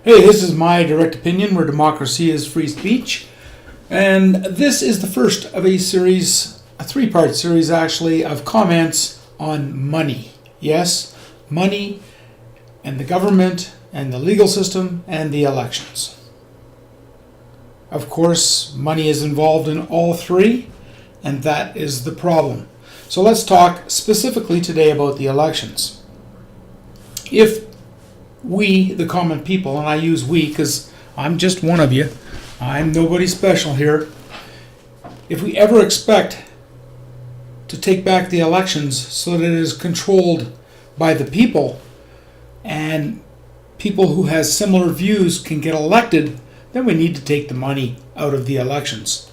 Hey, this is my direct opinion where democracy is free speech. And this is the first of a series, a three-part series actually, of comments on money. Yes, money and the government and the legal system and the elections. Of course, money is involved in all three, and that is the problem. So let's talk specifically today about the elections. If we, the common people, and I use we because I'm just one of you, I'm nobody special here, if we ever expect to take back the elections so that it is controlled by the people and people who has similar views can get elected, then we need to take the money out of the elections.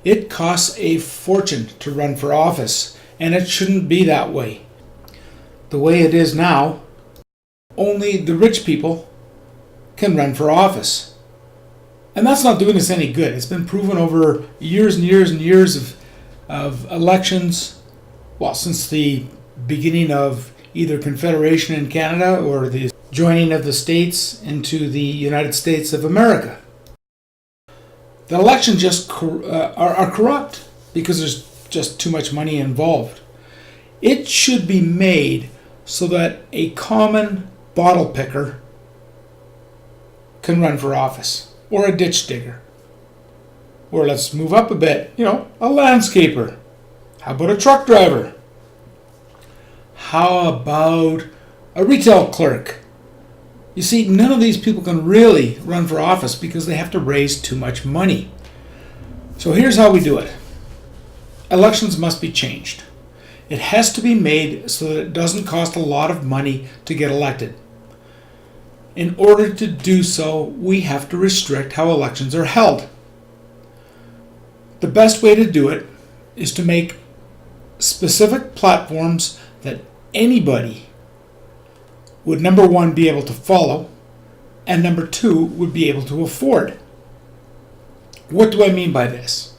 It costs a fortune to run for office, and it shouldn't be that way. The way it is now, only the rich people can run for office. And that's not doing us any good. It's been proven over years and years and years of elections, well, since the beginning of either Confederation in Canada or the joining of the states into the United States of America. The elections just are corrupt because there's just too much money involved. It should be made so that a common bottle picker can run for office, or a ditch digger, or let's move up a bit, a landscaper. How about a truck driver? How about a retail clerk? You see, none of these people can really run for office because they have to raise too much money. So here's how we do it. Elections must be changed. It has to be made so that it doesn't cost a lot of money to get elected. In order to do so, we have to restrict how elections are held. The best way to do it is to make specific platforms that anybody would, number one, be able to follow, and number two, would be able to afford. What do I mean by this?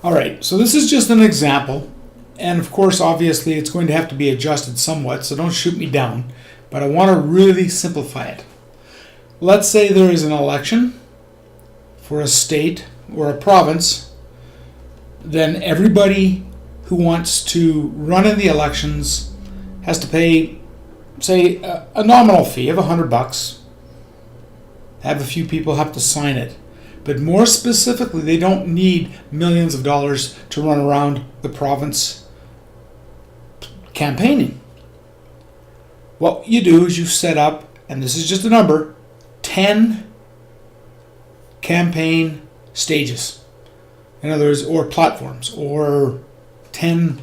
All right, so this is just an example, and of course, obviously, it's going to have to be adjusted somewhat, so don't shoot me down. But I want to really simplify it. Let's say there is an election for a state or a province. Then everybody who wants to run in the elections has to pay, say, a nominal fee of $100. Have a few people have to sign it. But more specifically, they don't need millions of dollars to run around the province campaigning. What you do is you set up, and this is just a number, 10 campaign stages. In other words, or platforms, or 10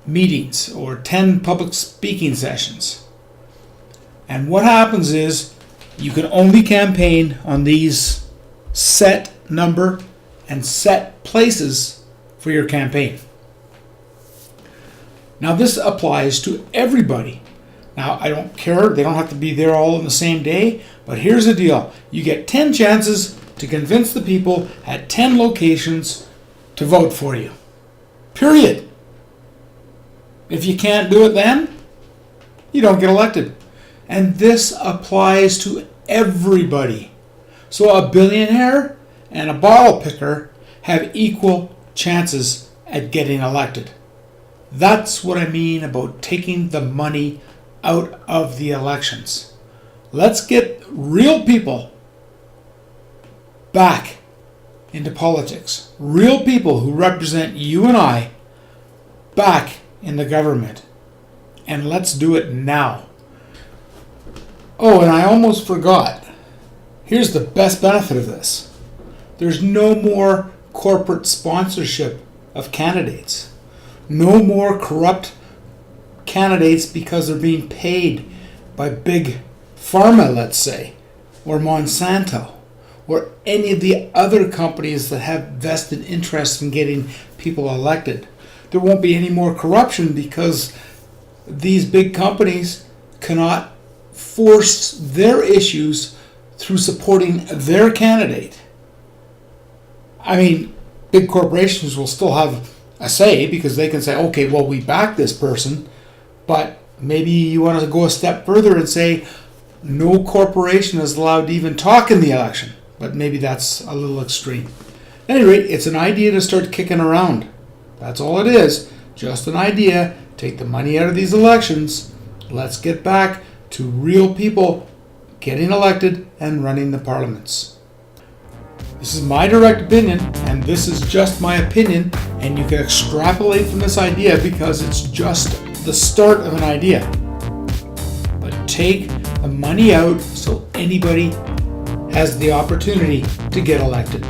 meetings, or 10 public speaking sessions. And what happens is you can only campaign on these set number and set places for your campaign. Now this applies to everybody. Now, I don't care, they don't have to be there all on the same day, but here's the deal. You get 10 chances to convince the people at 10 locations to vote for you. Period. If you can't do it then, you don't get elected. And this applies to everybody. So a billionaire and a bottle picker have equal chances at getting elected. That's what I mean about taking the money out of the elections. Let's get real people back into politics. Real people who represent you and I back in the government. And let's do it now. Oh, and I almost forgot. Here's the best benefit of this. There's no more corporate sponsorship of candidates. No more corrupt candidates because they're being paid by big pharma, let's say, or Monsanto, or any of the other companies that have vested interest in getting people elected. There won't be any more corruption because these big companies cannot force their issues through supporting their candidate. I mean, big corporations will still have a say because they can say, okay, well, we back this person, but maybe you want to go a step further and say, no corporation is allowed to even talk in the election. But maybe that's a little extreme. At any rate, it's an idea to start kicking around. That's all it is. Just an idea. Take the money out of these elections. Let's get back to real people getting elected and running the parliaments. This is my direct opinion, and this is just my opinion, and you can extrapolate from this idea because it's just the start of an idea. But take the money out so anybody has the opportunity to get elected.